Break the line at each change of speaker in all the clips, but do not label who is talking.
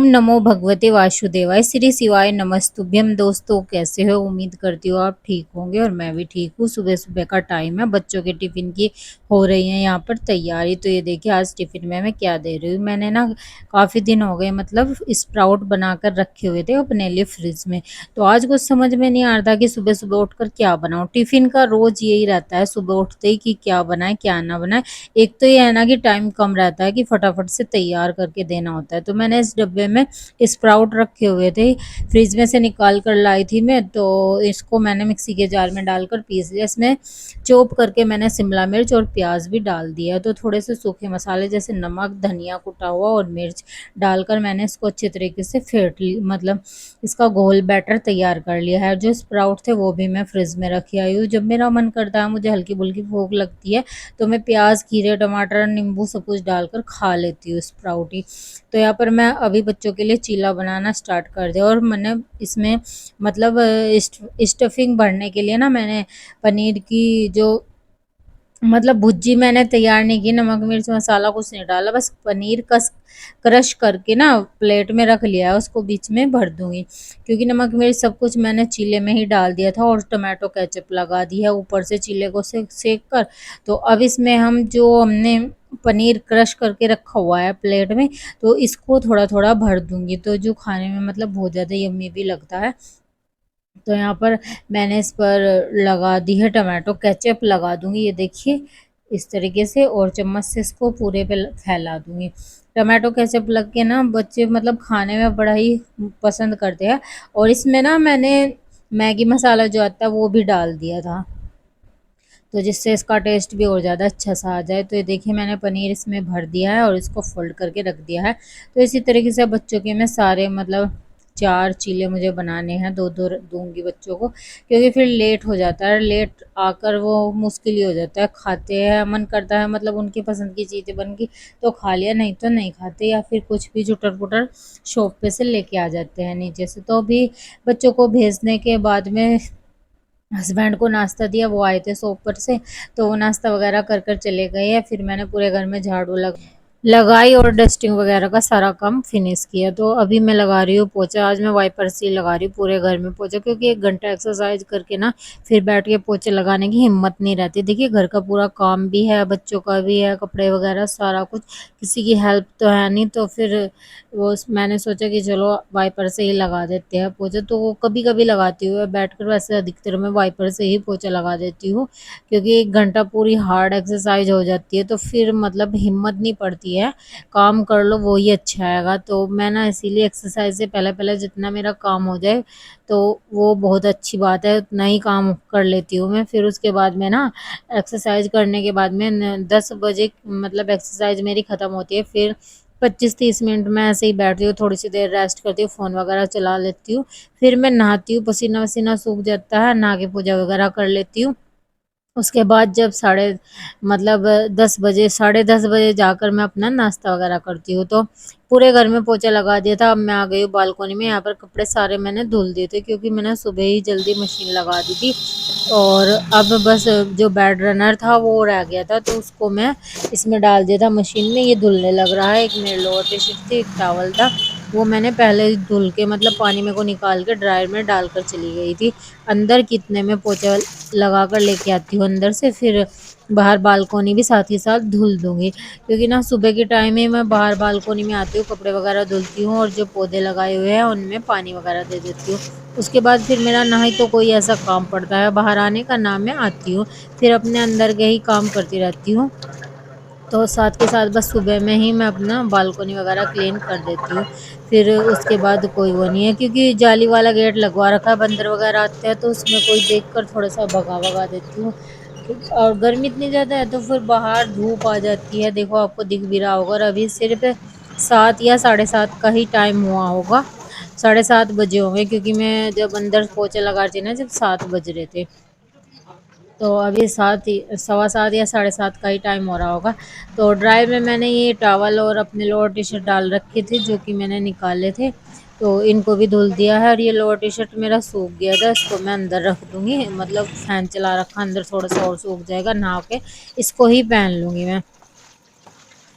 नमो भगवते वासुदेवाय श्री शिवाय नमस्तुभ्यम। दोस्तों कैसे हो? उम्मीद करती हूँ आप ठीक होंगे और मैं भी ठीक हूँ। सुबह सुबह का टाइम है, बच्चों के टिफिन की हो रही है यहाँ पर तैयारी। तो ये देखिए आज टिफिन में मैं क्या दे रही हूँ। मैंने ना काफ़ी दिन हो गए, मतलब स्प्राउट बनाकर रखे हुए थे अपने लिए फ्रिज में। तो आज कुछ समझ में नहीं आ रहा था कि सुबह सुबह उठकर क्या बनाऊँ। टिफिन का रोज यही रहता है सुबह उठते ही कि क्या बनाए क्या ना बनाए। एक तो ये है ना कि टाइम कम रहता है कि फटाफट से तैयार करके देना होता है। तो मैंने इस डब्बे में स्प्राउट रखे हुए थे, फ्रिज में से निकाल कर लाई थी मैं। तो इसको मैंने मिक्सी के जार में डालकर पीस लिया। इसमें चॉप करके मैंने शिमला मिर्च और प्याज भी डाल दिया। तो थोड़े से सूखे मसाले जैसे नमक, धनिया कुटा हुआ और मिर्च डालकर मैंने इसको अच्छे तरीके से फेंट ली, मतलब इसका घोल बैटर तैयार कर लिया है। जो स्प्राउट थे वो भी मैं फ्रिज में रखी आई हूँ। जब मेरा मन करता है, मुझे हल्की फुल्की भूख लगती है, तो मैं प्याज, खीरे, टमाटर, नींबू सब कुछ डालकर खा लेती हूँ स्प्राउट ही। तो यहाँ पर मैं अभी बच्चों के लिए चीला बनाना स्टार्ट कर दिया। और मैंने इसमें मतलब स्टफिंग भरने के लिए ना मैंने पनीर की जो मतलब भुर्जी मैंने तैयार नहीं की, नमक मिर्च मसाला कुछ नहीं डाला, बस पनीर कस क्रश करके ना प्लेट में रख लिया है, उसको बीच में भर दूंगी। क्योंकि नमक मिर्च सब कुछ मैंने चीले में ही डाल दिया था और टमाटो केचप लगा दी है ऊपर से चीले को सेक कर। तो अब इसमें हम जो हमने पनीर क्रश करके रखा हुआ है प्लेट में, तो इसको थोड़ा थोड़ा भर दूंगी, तो जो खाने में मतलब बहुत ज़्यादा यम्मी भी लगता है। तो यहाँ पर मैंने इस पर लगा दी है टमाटो केचप, लगा दूंगी ये देखिए इस तरीके से, और चम्मच से इसको पूरे पे फैला दूंगी। टमाटो केचप लग के ना बच्चे मतलब खाने में बड़ा ही पसंद करते हैं। और इसमें ना मैंने मैगी मसाला जो आता है वो भी डाल दिया था, तो जिससे इसका टेस्ट भी और ज़्यादा अच्छा सा आ जाए। तो ये देखिए मैंने पनीर इसमें भर दिया है और इसको फोल्ड करके रख दिया है। तो इसी तरीके से बच्चों के मैं सारे मतलब 4 चीले मुझे बनाने हैं, 2-2 दूंगी बच्चों को, क्योंकि फिर लेट हो जाता है, लेट आकर वो मुश्किल ही हो जाता है। खाते हैं, मन करता है मतलब उनकी पसंद की चीज़ें बन गई तो खा लिया, नहीं तो नहीं खाते, या फिर कुछ भी चुटर पुटर शॉप पे से लेके आ जाते हैं नीचे से। तो अभी बच्चों को भेजने के बाद में हस्बैंड को नाश्ता दिया, वो आए थे शॉप पर से, तो वो नाश्ता वगैरह कर कर चले गए हैं। फिर मैंने पूरे घर में झाड़ू लगाई और डस्टिंग वगैरह का सारा काम फिनिश किया। तो अभी मैं लगा रही हूँ पोछा। आज मैं वाइपर से ही लगा रही हूँ पूरे घर में पोछा, क्योंकि 1 घंटा एक्सरसाइज करके ना फिर बैठ के पोछे लगाने की हिम्मत नहीं रहती। देखिए घर का पूरा काम भी है, बच्चों का भी है, कपड़े वगैरह सारा कुछ, किसी की हेल्प तो है नहीं। तो फिर मैंने सोचा कि चलो वाइपर से ही लगा देते हैं पोछा। तो वो कभी कभी लगाती हूँ बैठकर, वैसे अधिकतर मैं वाइपर से ही पोछा लगा देती हूँ, क्योंकि 1 घंटा पूरी हार्ड एक्सरसाइज हो जाती है, तो फिर मतलब हिम्मत नहीं पड़ती है, काम कर लो वही अच्छा आएगा। तो मैं ना इसीलिए एक्सरसाइज से पहले पहले जितना मेरा काम हो जाए तो वो बहुत अच्छी बात है, उतना ही काम कर लेती हूँ मैं। फिर उसके बाद में ना एक्सरसाइज करने के बाद में 10 बजे मतलब एक्सरसाइज मेरी ख़त्म होती है। फिर 25-30 मिनट मैं ऐसे ही बैठती हूँ, थोड़ी सी देर रेस्ट करती हूँ, फ़ोन वगैरह चला लेती हूँ। फिर मैं नहाती हूँ, पसीना वसीना सूख जाता है, नहा के पूजा वगैरह कर लेती हूँ। उसके बाद जब साढ़े मतलब 10 बजे, साढ़े 10 बजे जाकर मैं अपना नाश्ता वगैरह करती हूँ। तो पूरे घर में पोछा लगा दिया था। अब मैं आ गई हूँ बालकोनी में, यहाँ पर कपड़े सारे मैंने धुल दिए थे, क्योंकि मैंने सुबह ही जल्दी मशीन लगा दी थी। और अब बस जो बेड रनर था वो रह गया था, तो उसको मैं इसमें डाल दिया था मशीन में, ये धुलने लग रहा है। एक मेरे लोअर टी शर्ट थी, एक टॉवल था, वो मैंने पहले ही धुल के मतलब पानी में को निकाल के ड्रायर में डालकर चली गई थी। अंदर कितने में पोछा लगा कर लेके आती हूँ अंदर से, फिर बाहर बालकोनी भी साथ ही साथ धुल दूंगी, क्योंकि ना सुबह के टाइम ही मैं बाहर बालकोनी में आती हूँ, कपड़े वगैरह धुलती हूँ और जो पौधे लगाए हुए हैं उनमें पानी वगैरह दे देती हूँ। उसके बाद फिर मेरा ना ही तो कोई ऐसा काम पड़ता है बाहर आने का, ना मैं आती हूँ, फिर अपने अंदर के ही काम करती रहती हूँ। तो साथ के साथ बस सुबह में ही मैं अपना बालकोनी वगैरह क्लीन कर देती हूँ। फिर उसके बाद कोई वो नहीं है, क्योंकि जाली वाला गेट लगवा रखा है, बंदर वगैरह आते हैं तो उसमें कोई देखकर थोड़ा सा भगा भगा देती हूँ। और गर्मी इतनी ज़्यादा है तो फिर बाहर धूप आ जाती है, देखो आपको दिख भी रहा होगा। और अभी सिर्फ 7 या 7:30 का ही टाइम हुआ होगा, 7:30 बजे होंगे, क्योंकि मैं जब अंदर पोछा लगा रही थी ना जब 7 बज रहे थे। तो अभी 7 ही 7:15 या 7:30 का ही टाइम हो रहा होगा। तो ड्राई में मैंने ये टॉवल और अपने लोअर टी शर्ट डाल रखे थे जो कि मैंने निकाले थे, तो इनको भी धुल दिया है। और ये लोअर टी शर्ट मेरा सूख गया था, इसको मैं अंदर रख दूंगी, मतलब फैन चला रखा, अंदर थोड़ा सा और सूख जाएगा, नहा के इसको ही पहन लूंगी मैं।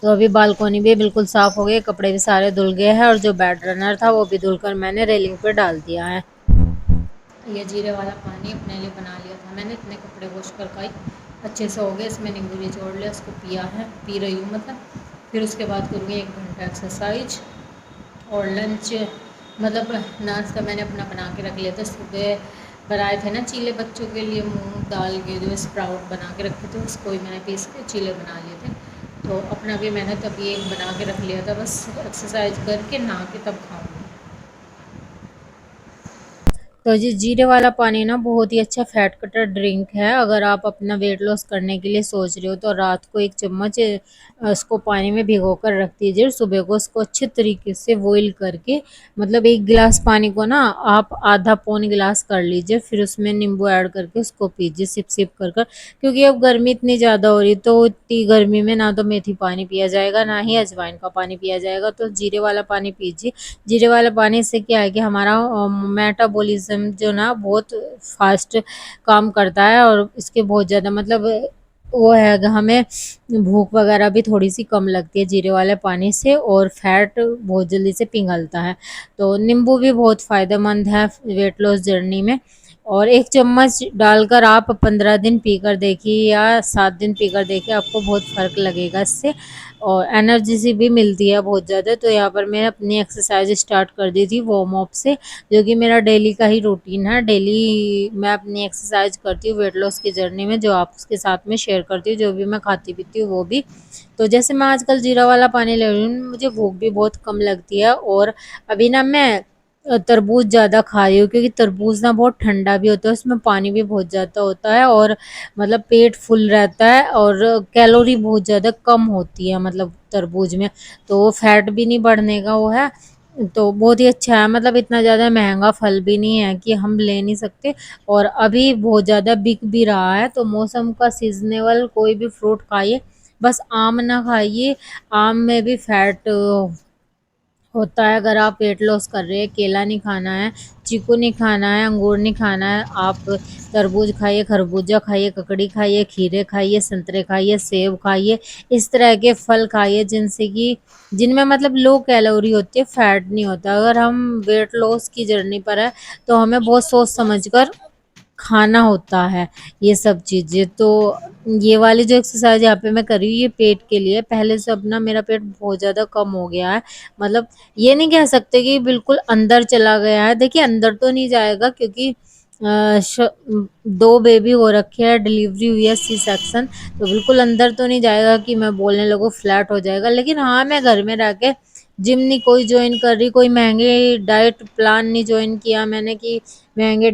तो अभी बालकनी भी बिल्कुल साफ हो गई, कपड़े भी सारे धुल गए हैं और जो बेड रनर था वो भी धुलकर मैंने रेलिंग पे डाल दिया है। ये जीरे वाला पानी अपने लिए बना लिया था मैंने, इतने कपड़े वॉश कर खाई अच्छे से हो गए। इसमें नींबू निचोड़ लिया, उसको पिया है, पी रही हूँ मतलब। फिर उसके बाद करूँगी 1 घंटा एक्सरसाइज और लंच मतलब नाश्ता मैंने अपना बना के रख लिया था। सुबह बनाए थे ना चीले बच्चों के लिए, मूंग दाल के जो स्प्राउट बना के रखे थे, उसको ही मैंने पीस के चीले बना लिए थे। तो अपना भी मैंने तभी एक बना के रख लिया था, बस एक्सरसाइज करके नहा के तब खाऊंगी। तो जी जीरे वाला पानी ना बहुत ही अच्छा फैट कटर ड्रिंक है। अगर आप अपना वेट लॉस करने के लिए सोच रहे हो तो रात को 1 चम्मच उसको पानी में भिगो कर रख दीजिए, सुबह को उसको अच्छे तरीके से बॉईल करके मतलब 1 गिलास पानी को ना आप आधा पौन गिलास कर लीजिए, फिर उसमें नींबू ऐड करके उसको पीजिए सिप सिप कर कर। क्योंकि अब गर्मी इतनी ज़्यादा हो रही तो इतनी गर्मी में ना तो मेथी पानी पिया जाएगा ना ही अजवाइन का पानी पिया जाएगा, तो जीरे वाला पानी पीजिए। जीरे वाला पानी से क्या है कि हमारा मेटाबॉलिज्म जो ना बहुत फास्ट काम करता है और इसके बहुत ज़्यादा मतलब वो है कि हमें भूख वगैरह भी थोड़ी सी कम लगती है जीरे वाले पानी से, और फैट बहुत जल्दी से पिघलता है। तो नींबू भी बहुत फ़ायदेमंद है वेट लॉस जर्नी में। और 1 चम्मच डालकर आप 15 दिन पीकर देखिए या 7 दिन पीकर देखिए, आपको बहुत फ़र्क लगेगा इससे और एनर्जी सी भी मिलती है बहुत ज़्यादा। तो यहाँ पर मैंने अपनी एक्सरसाइज स्टार्ट कर दी थी वार्म अप से, जो कि मेरा डेली का ही रूटीन है। डेली मैं अपनी एक्सरसाइज करती हूँ वेट लॉस की जर्नी में, जो आपके साथ में शेयर करती हूँ, जो भी मैं खाती पीती हूँ वो भी। तो जैसे मैं आजकल जीरा वाला पानी ले रही हूँ, मुझे भूख भी बहुत कम लगती है। और अभी ना मैं तरबूज ज़्यादा खा रही हूँ, क्योंकि तरबूज ना बहुत ठंडा भी होता है, उसमें पानी भी बहुत ज़्यादा होता है और मतलब पेट फुल रहता है और कैलोरी बहुत ज़्यादा कम होती है मतलब तरबूज में। तो वो फैट भी नहीं बढ़ने का वो है, तो बहुत ही अच्छा है। मतलब इतना ज़्यादा महंगा फल भी नहीं है कि हम ले नहीं सकते, और अभी बहुत ज़्यादा बिक भी रहा है। तो मौसम का सीजनेबल कोई भी फ्रूट खाइए, बस आम ना खाइए, आम में भी फैट होता है। अगर आप वेट लॉस कर रहे हैं, केला नहीं खाना है, चीकू नहीं खाना है, अंगूर नहीं खाना है, आप तरबूज खाइए, खरबूजा खाइए, ककड़ी खाइए, खीरे खाइए, संतरे खाइए, सेब खाइए। इस तरह के फल खाइए जिनसे कि जिनमें मतलब लो कैलोरी होती है, फैट नहीं होता। अगर हम वेट लॉस की जर्नी पर है तो हमें बहुत सोच समझ कर खाना होता है ये सब चीज़ें। तो ये वाली जो एक्सरसाइज यहाँ पे मैं कर रही हूँ, ये पेट के लिए। पहले से अब ना मेरा पेट बहुत ज़्यादा कम हो गया है, मतलब ये नहीं कह सकते कि बिल्कुल अंदर चला गया है। देखिए अंदर तो नहीं जाएगा, क्योंकि दो बेबी हो रखे हैं, डिलीवरी हुई है सी सेक्शन, तो बिल्कुल अंदर तो नहीं जाएगा कि मैं बोलने लगूँ फ्लैट हो जाएगा। लेकिन हाँ, मैं घर में रह के जिम नहीं कोई ज्वाइन कर रही, कोई महंगे डाइट प्लान नहीं ज्वाइन किया मैंने कि महंगे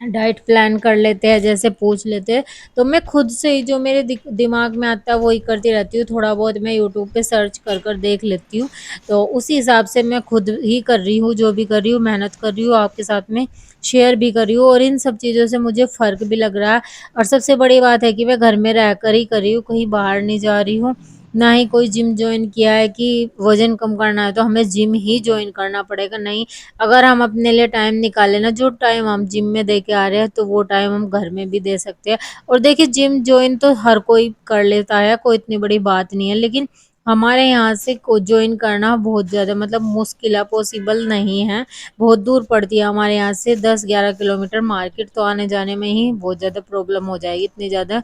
डाइट प्लान कर लेते हैं, जैसे पूछ लेते हैं। तो मैं खुद से ही जो मेरे दिमाग में आता है वही करती रहती हूँ। थोड़ा बहुत मैं यूट्यूब पे सर्च कर कर देख लेती हूँ, तो उसी हिसाब से मैं खुद ही कर रही हूँ, जो भी कर रही हूँ मेहनत कर रही हूँ, आपके साथ में शेयर भी कर रही हूँ, और इन सब चीज़ों से मुझे फ़र्क भी लग रहा है। और सबसे बड़ी बात है कि मैं घर में रह कर ही कर रही हूँ, कहीं बाहर नहीं जा रही हूँ, ना ही कोई जिम ज्वाइन किया है कि वज़न कम करना है तो हमें जिम ही ज्वाइन करना पड़ेगा, नहीं। अगर हम अपने लिए टाइम निकालें ना, जो टाइम हम जिम में दे के आ रहे हैं, तो वो टाइम हम घर में भी दे सकते हैं। और देखिए जिम जॉइन तो हर कोई कर लेता है, कोई इतनी बड़ी बात नहीं है, लेकिन हमारे यहाँ से को जॉइन करना बहुत ज़्यादा मतलब मुश्किल है, पॉसिबल नहीं है। बहुत दूर पड़ती है हमारे यहाँ से, 10-11 किलोमीटर, मार्केट तो आने जाने में ही बहुत ज़्यादा प्रॉब्लम हो जाएगी, इतनी ज़्यादा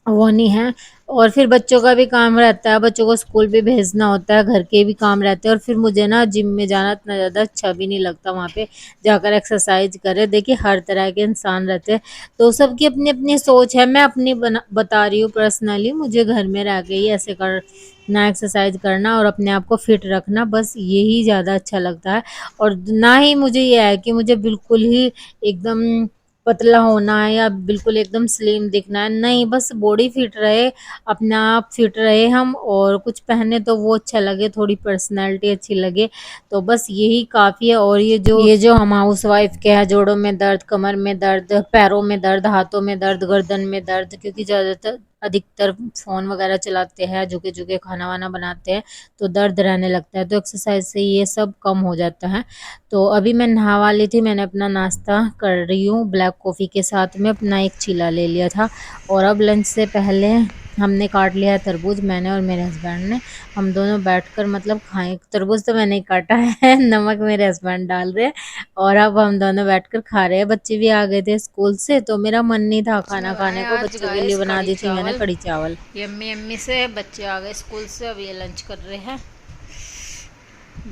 वो नहीं है। और फिर बच्चों का भी काम रहता है, बच्चों को स्कूल भी भेजना होता है, घर के भी काम रहते हैं, और फिर मुझे ना जिम में जाना इतना ज़्यादा अच्छा भी नहीं लगता, वहाँ पे जाकर एक्सरसाइज करे। देखिए हर तरह के इंसान रहते हैं, तो सबकी अपनी अपनी सोच है। मैं अपनी बता रही हूँ पर्सनली, मुझे घर में रह के ही ऐसे करना, एक्सरसाइज करना और अपने आप को फिट रखना, बस यही ज़्यादा अच्छा लगता है। और ना ही मुझे ये है कि मुझे बिल्कुल ही एकदम पतला होना है या बिल्कुल एकदम स्लिम दिखना है, नहीं, बस बॉडी फिट रहे, अपना आप फिट रहे हम, और कुछ पहने तो वो अच्छा लगे, थोड़ी पर्सनैलिटी अच्छी लगे, तो बस यही काफ़ी है। और ये जो हम हाउस वाइफ के हैं, जोड़ों में दर्द, कमर में दर्द, पैरों में दर्द, हाथों में दर्द, गर्दन में दर्द, क्योंकि ज़्यादातर अधिकतर फ़ोन वगैरह चलाते हैं, झुके झुके खाना वाना बनाते हैं, तो दर्द रहने लगता है, तो एक्सरसाइज से ये सब कम हो जाता है। तो अभी मैं नहा ली थी, मैंने अपना नाश्ता कर रही हूँ ब्लैक कॉफ़ी के साथ में, अपना एक चीला ले लिया था, और अब लंच से पहले हमने काट लिया है तरबूज, मैंने और मेरे हस्बैंड ने। हम दोनों बैठकर मतलब खाएं। तरबूज तो मैंने ही काटा है नमक मेरे हस्बैंड डाल रहे हैं और अब हम दोनों बैठकर खा रहे हैं। बच्चे भी आ गए थे स्कूल से तो मेरा मन नहीं था खाना
इसमें बनाए
खाने को,
आज
बच्चों के लिए
गाइस
बना
कढ़ी
दी थी मैंने
चावल।
कढ़ी चावल।
यम्मी यम्मी से बच्चे आ गए स्कूल से, अब ये लंच कर रहे हैं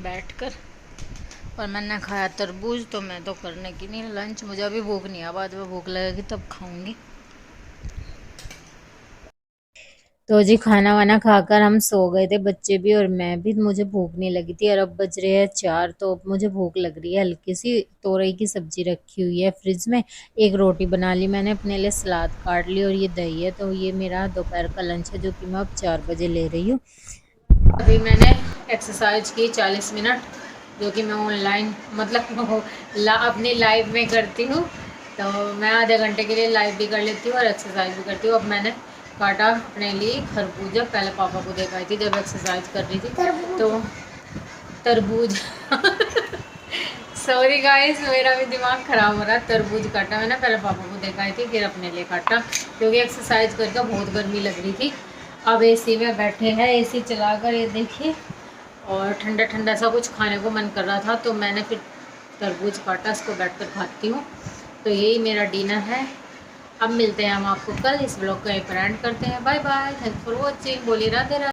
बैठकर। और मैंने खाया तरबूज, तो मैं तो करने की नहीं लंच, मुझे अभी भूख नहीं है, बाद में भूख लगेगी तब खाऊंगी।
तो जी खाना वाना खाकर हम सो गए थे, बच्चे भी और मैं भी। मुझे भूख नहीं लगी थी और अब बज रहे हैं 4, तो अब मुझे भूख लग रही है। हल्की सी तोरई की सब्जी रखी हुई है फ्रिज में, एक रोटी बना ली मैंने, अपने लिए सलाद काट ली और ये दही है। तो ये मेरा दोपहर का लंच है जो कि मैं अब 4 बजे ले रही हूँ। अभी मैंने एक्सरसाइज की 40 मिनट, जो कि मैं ऑनलाइन मतलब अपनी लाइव में करती हूँ। तो मैं आधे घंटे के लिए लाइव भी कर लेती हूँ और एक्सरसाइज भी करती हूँ। अब मैंने काटा अपने लिए खरबूजा, पहले पापा को दिखाई थी जब एक्सरसाइज कर रही थी तो तरबूज सॉरी गाइस, मेरा भी दिमाग खराब हो रहा है। तरबूज काटा मैंने, पहले पापा को दिखाई थी फिर अपने लिए काटा, क्योंकि एक्सरसाइज करके बहुत गर्मी लग रही थी। अब एसी में बैठे हैं, एसी चलाकर, ये देखिए, और ठंडा ठंडा सा कुछ खाने को मन कर रहा था तो मैंने फिर तरबूज काटा, इसको बैठ कर खाती हूँ। तो यही मेरा डिनर है। अब मिलते हैं हम आपको कल। इस ब्लॉग को यहीं पर एंड करते हैं। Bye bye, thanks for watching. बोलिए राधे राधे।